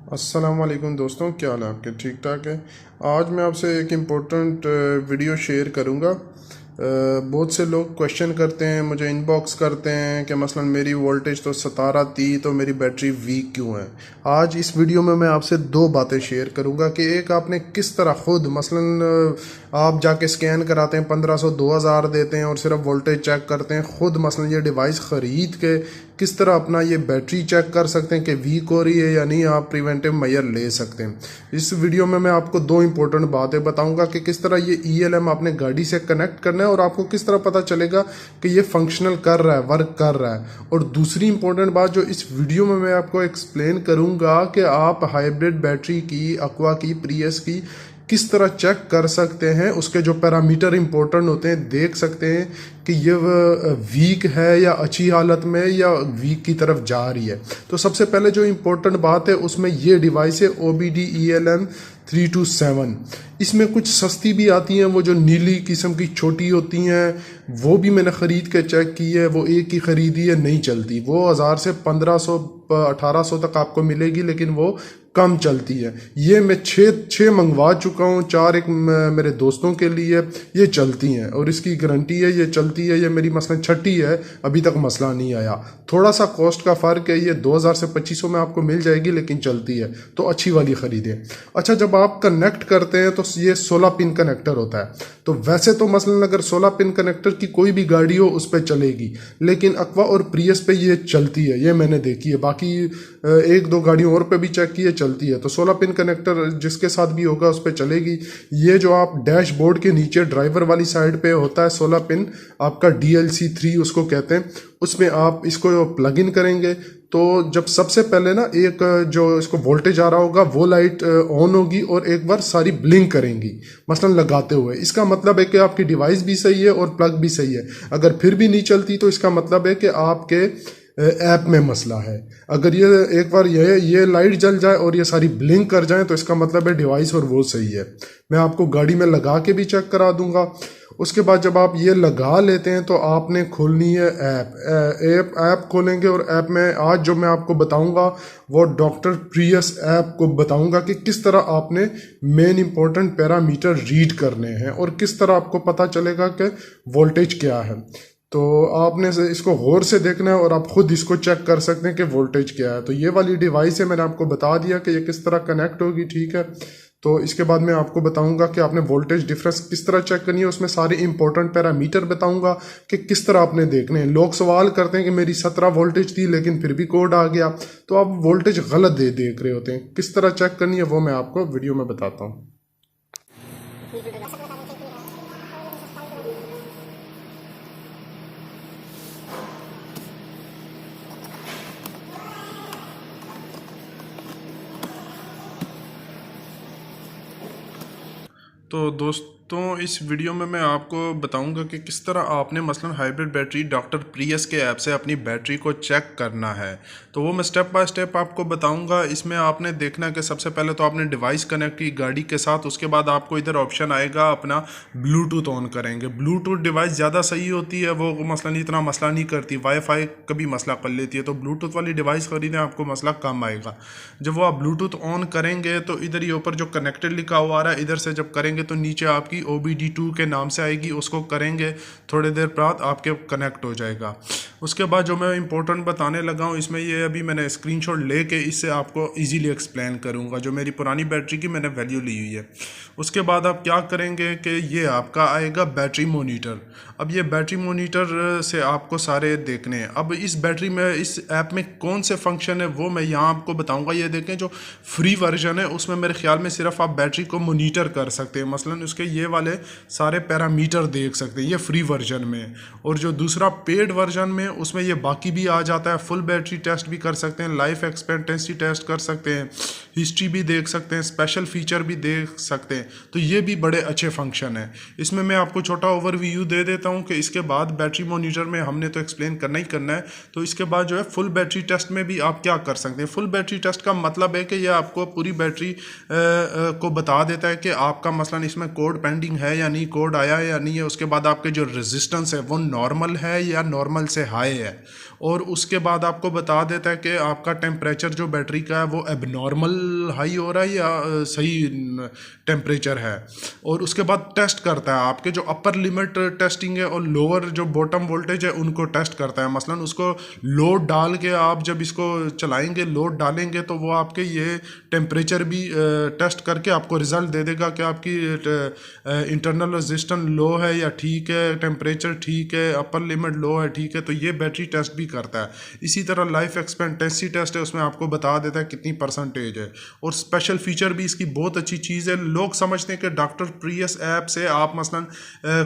अस्सलाम वालेकुम दोस्तों, क्या हाल है आपके? ठीक ठाक है। आज मैं आपसे एक इम्पोर्टेंट वीडियो शेयर करूंगा। बहुत से लोग क्वेश्चन करते हैं, मुझे इनबॉक्स करते हैं कि मसलन मेरी वोल्टेज तो 17 थी तो मेरी बैटरी वीक क्यों है। आज इस वीडियो में मैं आपसे दो बातें शेयर करूंगा कि एक, आपने किस तरह खुद मसलन आप जाके स्कैन कराते हैं, 1500 2000 देते हैं और सिर्फ वोल्टेज चेक करते हैं खुद, मसलन ये डिवाइस ख़रीद के किस तरह अपना ये बैटरी चेक कर सकते हैं कि वीक हो रही है या नहीं, आप प्रिवेंटिव मेजर ले सकते हैं। इस वीडियो में मैं आपको दो इंपॉर्टेंट बातें बताऊंगा कि किस तरह ये ELM आपने गाड़ी से कनेक्ट करना है और आपको किस तरह पता चलेगा कि ये फंक्शनल कर रहा है, वर्क कर रहा है। और दूसरी इंपॉर्टेंट बात जो इस वीडियो में मैं आपको एक्सप्लेन करूंगा कि आप हाइब्रिड बैटरी की, aqua की, प्रियस की किस तरह चेक कर सकते हैं, उसके जो पैरामीटर इंपॉर्टेंट होते हैं देख सकते हैं कि ये वीक है या अच्छी हालत में या वीक की तरफ जा रही है। तो सबसे पहले जो इंपॉर्टेंट बात है उसमें ये डिवाइस है OBD ELM 327। इसमें कुछ सस्ती भी आती हैं, वो जो नीली किस्म की छोटी होती हैं वो भी मैंने ख़रीद के चेक की है, वो एक ही ख़रीदी है, नहीं चलती। वो 1000 से 1500 1800 तक आपको मिलेगी, लेकिन वो कम चलती है। ये मैं छः मंगवा चुका हूँ, 4 एक मेरे दोस्तों के लिए, ये चलती हैं और इसकी गारंटी है, ये चलती है। ये मेरी मसलन छठी है, अभी तक मसला नहीं आया। थोड़ा सा कॉस्ट का फ़र्क है, ये 2000 से 2500 में आपको मिल जाएगी, लेकिन चलती है, तो अच्छी वाली ख़रीदें। अच्छा, जब आप कनेक्ट करते हैं तो ये 16 पिन कनेक्टर होता है। तो वैसे तो मसलन अगर 16 पिन कनेक्टर की कोई भी गाड़ी हो उस पर चलेगी, लेकिन aqua और प्रियस पे ये चलती है, ये मैंने देखी है। बाकी एक दो गाड़ियों और पे भी चेक की है, चलती है। तो 16 पिन कनेक्टर जिसके साथ भी होगा उस पर चलेगी। ये जो आप डैशबोर्ड के नीचे ड्राइवर वाली साइड पे होता है 16 पिन, आपका DLC3 उसको कहते हैं, उसमें आप इसको प्लग इन करेंगे तो जब सबसे पहले ना एक जो इसको वोल्टेज आ रहा होगा वो लाइट ऑन होगी और एक बार सारी ब्लिंक करेंगी मसलन लगाते हुए। इसका मतलब है कि आपकी डिवाइस भी सही है और प्लग भी सही है। अगर फिर भी नहीं चलती तो इसका मतलब है कि आपके ऐप में मसला है। अगर ये एक बार ये लाइट जल जाए और ये सारी ब्लिंक कर जाए तो इसका मतलब है डिवाइस और वो सही है। मैं आपको गाड़ी में लगा के भी चेक करा दूंगा। उसके बाद जब आप ये लगा लेते हैं तो आपने खोलनी है ऐप खोलेंगे और ऐप में आज जो मैं आपको बताऊंगा वो डॉक्टर प्रियस ऐप को बताऊंगा कि किस तरह आपने मेन इंपॉर्टेंट पैरामीटर रीड करने हैं और किस तरह आपको पता चलेगा कि वोल्टेज क्या है। तो आपने इसको गौर से देखना है और आप खुद इसको चेक कर सकते हैं कि वोल्टेज क्या है। तो ये वाली डिवाइस है, मैंने आपको बता दिया कि ये किस तरह कनेक्ट होगी, ठीक है। तो इसके बाद मैं आपको बताऊंगा कि आपने वोल्टेज डिफरेंस किस तरह चेक करनी है, उसमें सारे इंपॉर्टेंट पैरामीटर बताऊंगा कि किस तरह आपने देखने हैं। लोग सवाल करते हैं कि मेरी 17 वोल्टेज थी लेकिन फिर भी कोड आ गया, तो आप वोल्टेज गलत देख रहे होते हैं। किस तरह चेक करनी है वो मैं आपको वीडियो में बताता हूँ। तो दोस्तों इस वीडियो में मैं आपको बताऊंगा कि किस तरह आपने मसलन हाइब्रिड बैटरी डॉक्टर प्रियस के ऐप से अपनी बैटरी को चेक करना है। तो वो मैं स्टेप बाय स्टेप आपको बताऊंगा। इसमें आपने देखना है कि सबसे पहले तो आपने डिवाइस कनेक्ट की गाड़ी के साथ, उसके बाद आपको इधर ऑप्शन आएगा अपना ब्लूटूथ ऑन करेंगे। ब्लूटूथ डिवाइस ज़्यादा सही होती है, वो मसलन इतना मसला नहीं करती, वाईफाई कभी मसला कर लेती है। तो ब्लूटूथ वाली डिवाइस खरीदें, आपको मसला कम आएगा। जब वो आप ब्लूटूथ ऑन करेंगे तो इधर ये ऊपर जो कनेक्टेड लिखा हुआ आ रहा है, इधर से जब करेंगे तो नीचे आपकी OBD2 के नाम से आएगी, उसको करेंगे थोड़ी देर बाद आपके कनेक्ट हो जाएगा। उसके बाद जो मैं इंपॉर्टेंट बताने लगा हूँ इसमें, ये अभी मैंने स्क्रीनशॉट लेके इससे आपको इजीली एक्सप्लेन करूँगा, जो मेरी पुरानी बैटरी की मैंने वैल्यू ली हुई है। उसके बाद आप क्या करेंगे कि ये आपका आएगा बैटरी मोनीटर। अब ये बैटरी मोनीटर से आपको सारे देखने हैं। अब इस बैटरी में, इस ऐप में कौन से फंक्शन है वो मैं यहाँ आपको बताऊँगा। ये देखें, जो फ्री वर्जन है उसमें मेरे ख्याल में सिर्फ आप बैटरी को मोनीटर कर सकते हैं, मसलन उसके ये वाले सारे पैरामीटर देख सकते हैं, ये फ्री वर्जन में। और जो दूसरा पेड वर्जन में उसमें ये बाकी भी आ जाता है, फुल बैटरी टेस्ट भी कर सकते हैं, लाइफ एक्सपेक्टेंसी टेस्ट कर सकते हैं, हिस्ट्री भी देख सकते हैं, स्पेशल फीचर भी देख सकते हैं। तो ये भी बड़े अच्छे फंक्शन है। इसमें मैं आपको छोटा ओवरव्यू दे देता हूँ कि इसके बाद बैटरी मॉनिटर में हमने तो एक्सप्लेन करना ही करना है। तो इसके बाद जो है फुल बैटरी टेस्ट में भी आप क्या कर सकते हैं। फुल बैटरी टेस्ट का मतलब है कि यह आपको पूरी बैटरी को बता देता है कि आपका मसलन इसमें कोड पेंडिंग है या नहीं, कोड आया है या नहीं है। उसके बाद आपके जो रेजिस्टेंस है वो नॉर्मल है या नॉर्मल से हाई है। और उसके बाद आपको बता देता है कि आपका टेम्परेचर जो बैटरी का है वो एबनॉर्मल हाई हो रहा है या सही टेम्परेचर है। और उसके बाद टेस्ट करता है आपके जो अपर लिमिट टेस्टिंग है और लोअर जो बॉटम वोल्टेज है उनको टेस्ट करता है। मसलन उसको लोड डाल के आप जब इसको चलाएंगे, लोड डालेंगे, तो वो आपके ये टेम्परेचर भी टेस्ट करके आपको रिजल्ट दे देगा कि आपकी इंटरनल रेजिस्टेंस लो है या ठीक है, टेम्परेचर ठीक है, अपर लिमिट लो है ठीक है। तो ये बैटरी टेस्ट भी करता है। इसी तरह लाइफ एक्सपेक्टेंसी टेस्ट है, उसमें आपको बता देता है कितनी परसेंटेज है। और स्पेशल फीचर भी इसकी बहुत अच्छी चीज़ है। लोग समझते हैं कि डॉक्टर प्रियस ऐप से आप मसलन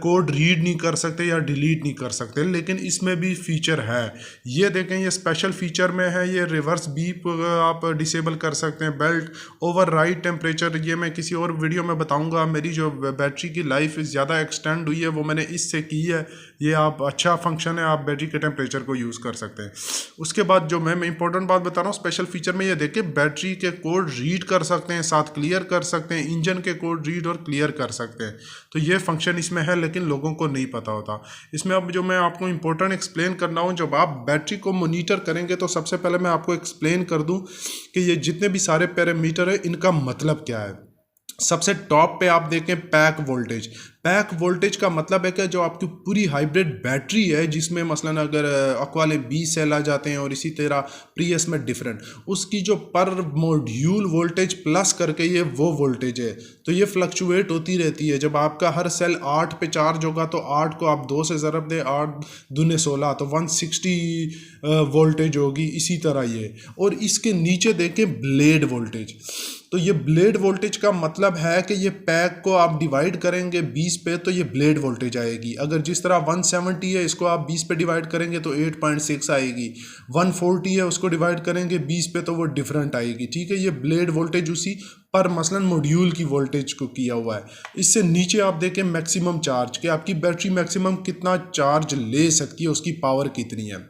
कोड रीड नहीं कर सकते या डिलीट नहीं कर सकते, लेकिन इसमें भी फीचर है। ये देखें, ये स्पेशल फीचर में है। ये रिवर्स बीप आप डिसेबल कर सकते हैं। बेल्ट ओवर राइट टेम्परेचर, ये मैं किसी और वीडियो में बताऊंगा। मेरी जो बैटरी की लाइफ ज़्यादा एक्सटेंड हुई है वो मैंने इससे की है। ये आप अच्छा फंक्शन है, आप बैटरी के टेम्परेचर को यूज़ कर सकते हैं। उसके बाद जो मैं इंपॉर्टेंट बात बता रहा हूँ स्पेशल फीचर में, ये देखिए बैटरी के कोड रीड कर सकते हैं, साथ क्लियर कर सकते हैं, इंजन के कोड रीड और क्लियर कर सकते हैं। तो ये फंक्शन इसमें है, लेकिन लोगों को नहीं पता होता। इसमें अब जो मैं आपको इंपॉर्टेंट एक्सप्लेन करना हूँ, जब आप बैटरी को मॉनिटर करेंगे तो सबसे पहले मैं आपको एक्सप्लेन कर दूँ कि ये जितने भी सारे पैरामीटर है इनका मतलब क्या है। सबसे टॉप पे आप देखें पैक वोल्टेज। पैक वोल्टेज का मतलब है कि जो आपकी पूरी हाइब्रिड बैटरी है, जिसमें मसलन अगर अक्वाले 20 सेल आ जाते हैं और इसी तरह प्रियस में डिफरेंट, उसकी जो पर मॉड्यूल वोल्टेज प्लस करके ये वो वोल्टेज है। तो ये फ्लक्चुएट होती रहती है। जब आपका हर सेल 8 पे चार्ज होगा तो 8 को आप 2 से ज़रब दें, 8 दूने 16, तो 160 वोल्टेज होगी। इसी तरह ये, और इसके नीचे देखें ब्लेड वोल्टेज। तो ये ब्लेड वोल्टेज का मतलब है कि ये पैक को आप डिवाइड करेंगे 20 पे तो ये ब्लेड वोल्टेज आएगी। अगर जिस तरह 170 है, इसको आप 20 पे डिवाइड करेंगे तो 8.6 आएगी। 140 है, उसको डिवाइड करेंगे 20 पे तो वो डिफरेंट आएगी। ठीक है, ये ब्लेड वोल्टेज उसी पर मसलन मॉड्यूल की वोल्टेज को किया हुआ है। इससे नीचे आप देखें मैक्सिमम चार्ज, कि आपकी बैटरी मैक्सिमम कितना चार्ज ले सकती है, उसकी पावर कितनी है।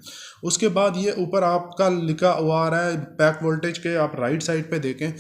उसके बाद ये ऊपर आपका लिखा हुआ आ रहा है पैक वोल्टेज के, आप राइट साइड पे देखें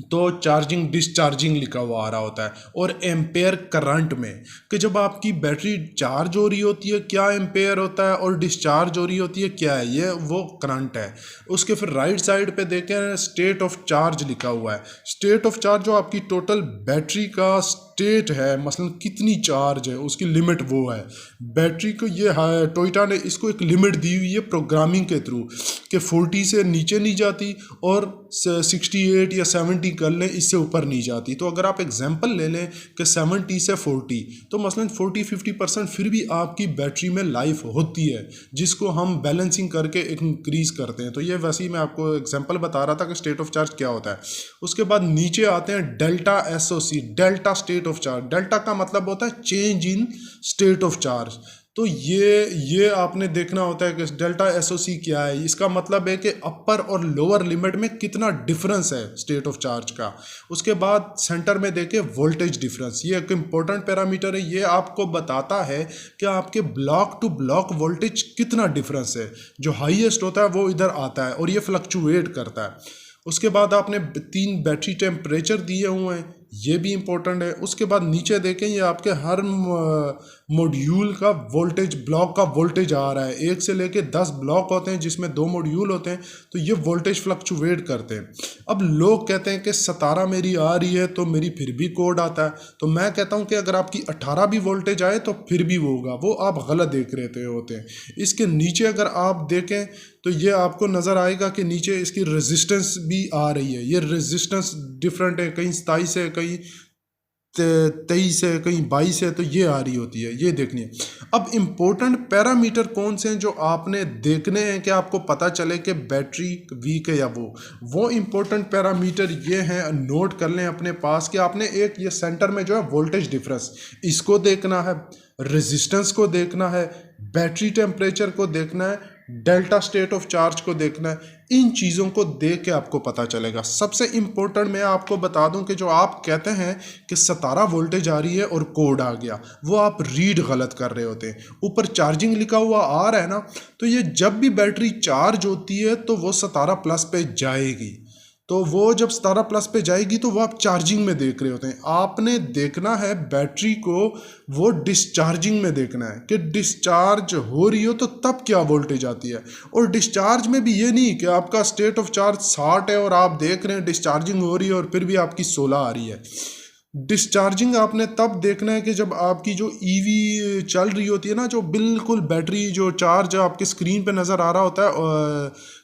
तो चार्जिंग डिस्चार्जिंग लिखा हुआ आ रहा होता है। और एम्पेयर करंट में, कि जब आपकी बैटरी चार्ज हो रही होती है क्या एम्पेयर होता है, और डिस्चार्ज हो रही होती है क्या है, ये वो करंट है। उसके फिर राइट साइड पे देखें स्टेट ऑफ चार्ज लिखा हुआ है। स्टेट ऑफ चार्ज जो आपकी टोटल बैटरी का स्टेट है, मसलन कितनी चार्ज है, उसकी लिमिट वो है। बैटरी को ये टोयोटा ने इसको एक लिमिट दी हुई है प्रोग्रामिंग के थ्रू, कि 40 से नीचे नहीं जाती और 68 या 70 कर लें, इससे ऊपर नहीं जाती। तो अगर आप एग्जांपल ले लें कि 70 से 40, तो मसलन 40-50% फिर भी आपकी बैटरी में लाइफ होती है, जिसको हम बैलेंसिंग करके इंक्रीज करते हैं। तो ये वैसे ही मैं आपको एग्जांपल बता रहा था कि स्टेट ऑफ चार्ज क्या होता है। उसके बाद नीचे आते हैं delta SOC, delta state of charge. Delta का मतलब होता है change in state of charge. तो ये आपने देखना होता है कि डेल्टा एसओसी क्या है। इसका मतलब है कि अपर और लोअर लिमिट में कितना डिफरेंस है स्टेट ऑफ चार्ज का। उसके बाद सेंटर में देखें वोल्टेज डिफरेंस, ये एक इम्पोर्टेंट पैरामीटर है। ये आपको बताता है कि आपके ब्लॉक टू ब्लॉक वोल्टेज कितना डिफरेंस है। जो हाईएस्ट होता है वो इधर आता है और ये फ्लक्चुएट करता है। उसके बाद आपने 3 बैटरी टेम्परेचर दिए हुए हैं, ये भी इम्पोर्टेंट है। उसके बाद नीचे देखें ये आपके हर मॉड्यूल का वोल्टेज, ब्लॉक का वोल्टेज आ रहा है। 1 से लेके 10 ब्लॉक होते हैं जिसमें 2 मॉड्यूल होते हैं, तो ये वोल्टेज फ्लक्चुएट करते हैं। अब लोग कहते हैं कि 17 मेरी आ रही है तो मेरी फिर भी कोड आता है। तो मैं कहता हूं कि अगर आपकी 18 भी वोल्टेज आए तो फिर भी वो होगा, वो आप गलत देख रहे होते हैं। इसके नीचे अगर आप देखें तो ये आपको नज़र आएगा कि नीचे इसकी रेजिस्टेंस भी आ रही है। ये रेजिस्टेंस डिफरेंट है, कहीं 27 है, कहीं 23 है, कहीं 22 है, तो ये आ रही होती है, ये देखनी है। अब इम्पोर्टेंट पैरामीटर कौन से हैं जो आपने देखने हैं कि आपको पता चले कि बैटरी वीक है या वो इम्पोर्टेंट पैरामीटर ये हैं, नोट कर लें अपने पास। कि आपने एक ये सेंटर में जो है वोल्टेज डिफरेंस, इसको देखना है, रेजिस्टेंस को देखना है, बैटरी टेम्परेचर को देखना है, डेल्टा स्टेट ऑफ चार्ज को देखना है। इन चीज़ों को देख के आपको पता चलेगा। सबसे इम्पोर्टेंट मैं आपको बता दूं कि जो आप कहते हैं कि 17 वोल्टेज आ रही है और कोड आ गया, वो आप रीड गलत कर रहे होते हैं। ऊपर चार्जिंग लिखा हुआ आ रहा है ना, तो ये जब भी बैटरी चार्ज होती है तो वो 17 प्लस पे जाएगी। तो वो जब 17 प्लस पे जाएगी तो वो आप चार्जिंग में देख रहे होते हैं। आपने देखना है बैटरी को वो डिस्चार्जिंग में देखना है कि डिस्चार्ज हो रही हो तो तब क्या वोल्टेज आती है। और डिस्चार्ज में भी ये नहीं कि आपका स्टेट ऑफ चार्ज 60 है और आप देख रहे हैं डिस्चार्जिंग हो रही है और फिर भी आपकी 16 आ रही है। डिस्चार्जिंग आपने तब देखना है कि जब आपकी जो ईवी चल रही होती है ना, जो बिल्कुल बैटरी जो चार्ज आपके स्क्रीन पे नज़र आ रहा होता है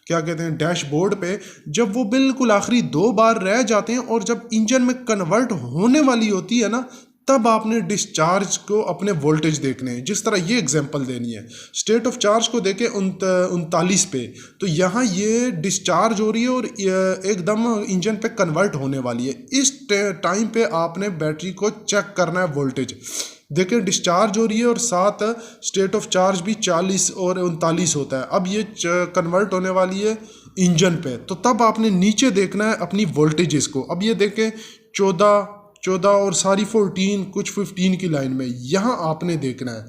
क्या कहते हैं डैशबोर्ड पे, जब वो बिल्कुल आखिरी 2 बार रह जाते हैं और जब इंजन में कन्वर्ट होने वाली होती है ना, तब आपने डिस्चार्ज को अपने वोल्टेज देखने हैं। जिस तरह ये एग्जांपल देनी है, स्टेट ऑफ चार्ज को देके 39 पे, तो यहाँ ये डिस्चार्ज हो रही है और एकदम इंजन पे कन्वर्ट होने वाली है। इस टाइम पे आपने बैटरी को चेक करना है वोल्टेज। देखिए डिस्चार्ज हो रही है और साथ स्टेट ऑफ चार्ज भी 40 और 39 होता है। अब ये कन्वर्ट होने वाली है इंजन पे, तो तब आपने नीचे देखना है अपनी वोल्टेजेस को। अब ये देखें 14 और सारी 14 कुछ 15 की लाइन में, यहाँ आपने देखना है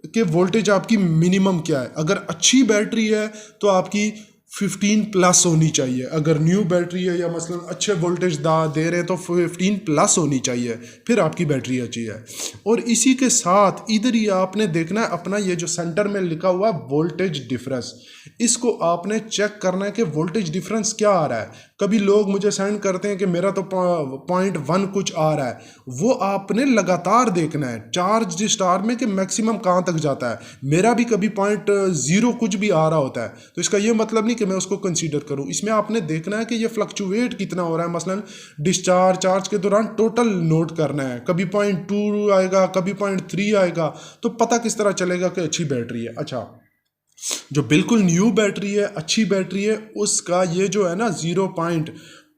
कि वोल्टेज आपकी मिनिमम क्या है। अगर अच्छी बैटरी है तो आपकी 15 प्लस होनी चाहिए। अगर न्यू बैटरी है या मसलन अच्छे वोल्टेज दे रहे हैं तो 15 प्लस होनी चाहिए, फिर आपकी बैटरी अच्छी है। और इसी के साथ इधर ही आपने देखना है अपना ये जो सेंटर में लिखा हुआ वोल्टेज डिफरेंस, इसको आपने चेक करना है कि वोल्टेज डिफरेंस क्या आ रहा है। कभी लोग मुझे सेंड करते हैं कि मेरा तो 0.1 कुछ आ रहा है, वो आपने लगातार देखना है चार्ज स्टार में कि मैक्सिमम कहाँ तक जाता है। मेरा भी कभी 0.0 कुछ भी आ रहा होता है, तो इसका ये मतलब नहीं कि मैं उसको कंसीडर करूं। इसमें आपने देखना है कि ये फ्लक्चुएट कितना हो रहा है। मसलन डिस्चार्ज चार्ज के दौरान टोटल नोट करना है, कभी 0.2 आएगा, कभी 0.3 आएगा, तो पता किस तरह चलेगा कि अच्छी बैटरी है। अच्छा, जो बिल्कुल न्यू बैटरी है, अच्छी बैटरी है, उसका ये जो है ना 0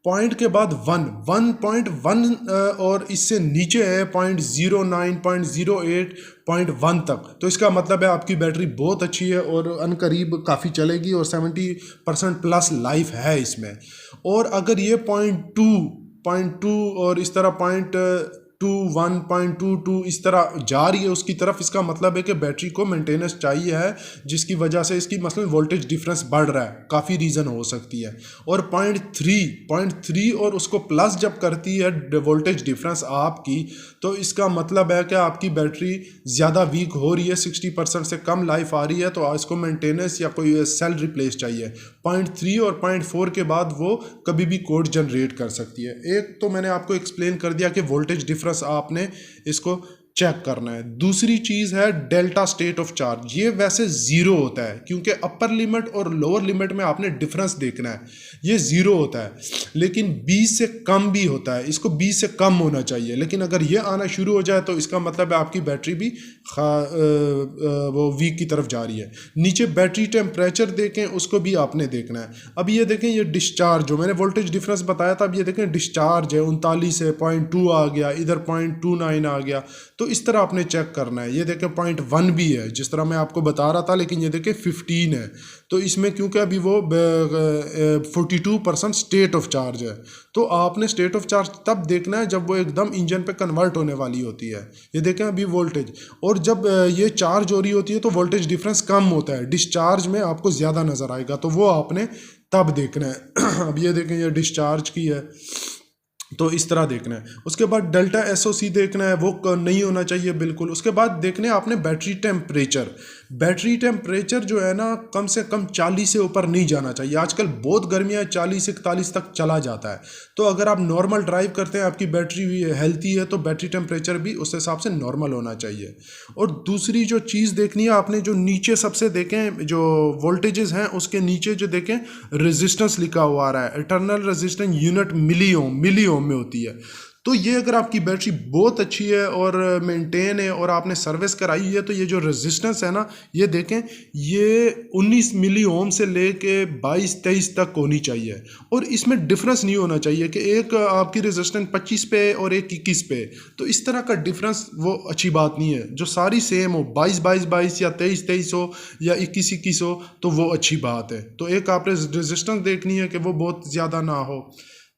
पॉइंट के बाद 1.1 और इससे नीचे है 0.09 0.08 0.1 तक, तो इसका मतलब है आपकी बैटरी बहुत अच्छी है और अनकरीब काफ़ी चलेगी और 70% प्लस लाइफ है इसमें। और अगर ये 0.2 और इस तरह 0.21 इस तरह जा रही है उसकी तरफ, इसका मतलब है कि बैटरी को मेंटेनेंस चाहिए है, जिसकी वजह से इसकी मसलन वोल्टेज डिफरेंस बढ़ रहा है। काफ़ी रीज़न हो सकती है। और 0.3 और उसको प्लस जब करती है वोल्टेज डिफरेंस आपकी, तो इसका मतलब है कि आपकी बैटरी ज़्यादा वीक हो रही है, 60% से कम लाइफ आ रही है, तो इसको मेंटेनेंस या कोई सेल रिप्लेस चाहिए। 0.3 और 0.4 के बाद वो कभी भी कोड जनरेट कर सकती है। एक तो मैंने आपको एक्सप्लेन कर दिया कि वोल्टेज डिफरेंस आपने इसको चेक करना है। दूसरी चीज़ है डेल्टा स्टेट ऑफ चार्ज। ये वैसे ज़ीरो होता है क्योंकि अपर लिमिट और लोअर लिमिट में आपने डिफरेंस देखना है, ये ज़ीरो होता है, लेकिन 20 से कम भी होता है। इसको 20 से कम होना चाहिए, लेकिन अगर ये आना शुरू हो जाए तो इसका मतलब है आपकी बैटरी भी वो वीक की तरफ जा रही है। नीचे बैटरी टेम्परेचर देखें, उसको भी आपने देखना है। अब ये देखें ये डिस्चार्ज, जो मैंने वोल्टेज डिफरेंस बताया था, अब ये देखें डिस्चार्ज है 39 है, 0.2 आ गया, इधर 0.29 आ गया, तो इस तरह आपने चेक करना है। ये देखें 0.1 भी है जिस तरह मैं आपको बता रहा था, लेकिन ये देखें 15 है, तो इसमें क्योंकि अभी वो 42% स्टेट ऑफ चार्ज है, तो आपने स्टेट ऑफ चार्ज तब देखना है जब वो एकदम इंजन पे कन्वर्ट होने वाली होती है। ये देखें अभी वोल्टेज, और जब ये चार्ज हो रही होती है तो वोल्टेज डिफरेंस कम होता है, डिस्चार्ज में आपको ज़्यादा नज़र आएगा, तो वो आपने तब देखना है। अब ये देखें ये डिस्चार्ज की है, तो इस तरह देखना है। उसके बाद डेल्टा एसओसी देखना है, वो नहीं होना चाहिए बिल्कुल। उसके बाद देखने आपने बैटरी टेम्परेचर। बैटरी टेम्परेचर जो है ना कम से कम 40 से ऊपर नहीं जाना चाहिए। आजकल बहुत गर्मियाँ 40-41 तक चला जाता है, तो अगर आप नॉर्मल ड्राइव करते हैं, आपकी बैटरी हेल्थी है, तो बैटरी टेम्परेचर भी उस हिसाब से नॉर्मल होना चाहिए। और दूसरी जो चीज़ देखनी है आपने, जो नीचे सबसे देखें जो वोल्टेजेस हैं उसके नीचे जो देखें रेजिस्टेंस लिखा हुआ आ रहा है, इंटरनल रेजिस्टेंस यूनिट मिली ओम में होती है। तो ये अगर आपकी बैटरी बहुत अच्छी है और मेंटेन है और आपने सर्विस कराई है, तो ये जो रेजिस्टेंस है ना, ये देखें ये 19 मिली ओम से लेके 22-23 तक होनी चाहिए। और इसमें डिफरेंस नहीं होना चाहिए कि एक आपकी रेजिस्टेंस 25 पे और एक 21 पे, तो इस तरह का डिफरेंस वो अच्छी बात नहीं है। जो सारी सेम हो, 22-22 या 23-23 हो या 21-21 हो, तो वो अच्छी बात है। तो एक आपने रेजिस्टेंस देखनी है कि वो बहुत ज़्यादा ना हो।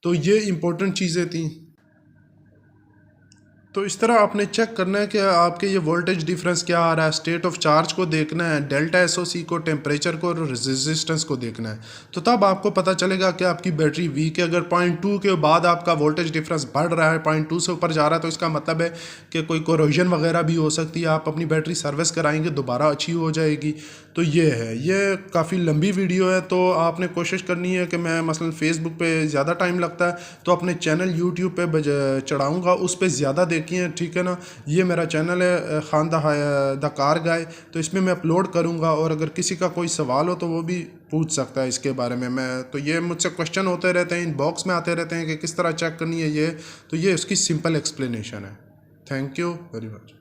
तो ये इंपॉर्टेंट चीज़ें थी। तो इस तरह आपने चेक करना है कि आपके ये वोल्टेज डिफरेंस क्या आ रहा है, स्टेट ऑफ चार्ज को देखना है, डेल्टा एसओसी को, टेम्परेचर को और रेजिस्टेंस को देखना है। तो तब आपको पता चलेगा कि आपकी बैटरी वीक है। अगर 0.2 के बाद आपका वोल्टेज डिफरेंस बढ़ रहा है, 0.2 से ऊपर जा रहा है, तो इसका मतलब है कि कोई कोरोजन वगैरह भी हो सकती है। आप अपनी बैटरी सर्विस कराएंगे, दोबारा अच्छी हो जाएगी। तो ये है, ये काफ़ी लंबी वीडियो है, तो आपने कोशिश करनी है कि मैं मसलन फेसबुक पे ज़्यादा टाइम लगता है तो अपने चैनल यूट्यूब पे चढ़ाऊँगा, उस पर ज़्यादा देखिए, ठीक है ना। ये मेरा चैनल है खान द कार गाय, तो इसमें मैं अपलोड करूँगा, और अगर किसी का कोई सवाल हो तो वो भी पूछ सकता है इसके बारे में। मैं तो ये मुझसे क्वेश्चन होते रहते हैं, इनबॉक्स में आते रहते हैं कि किस तरह चेक करनी है ये, तो ये उसकी सिंपल एक्सप्लेनेशन है। Thank you very much.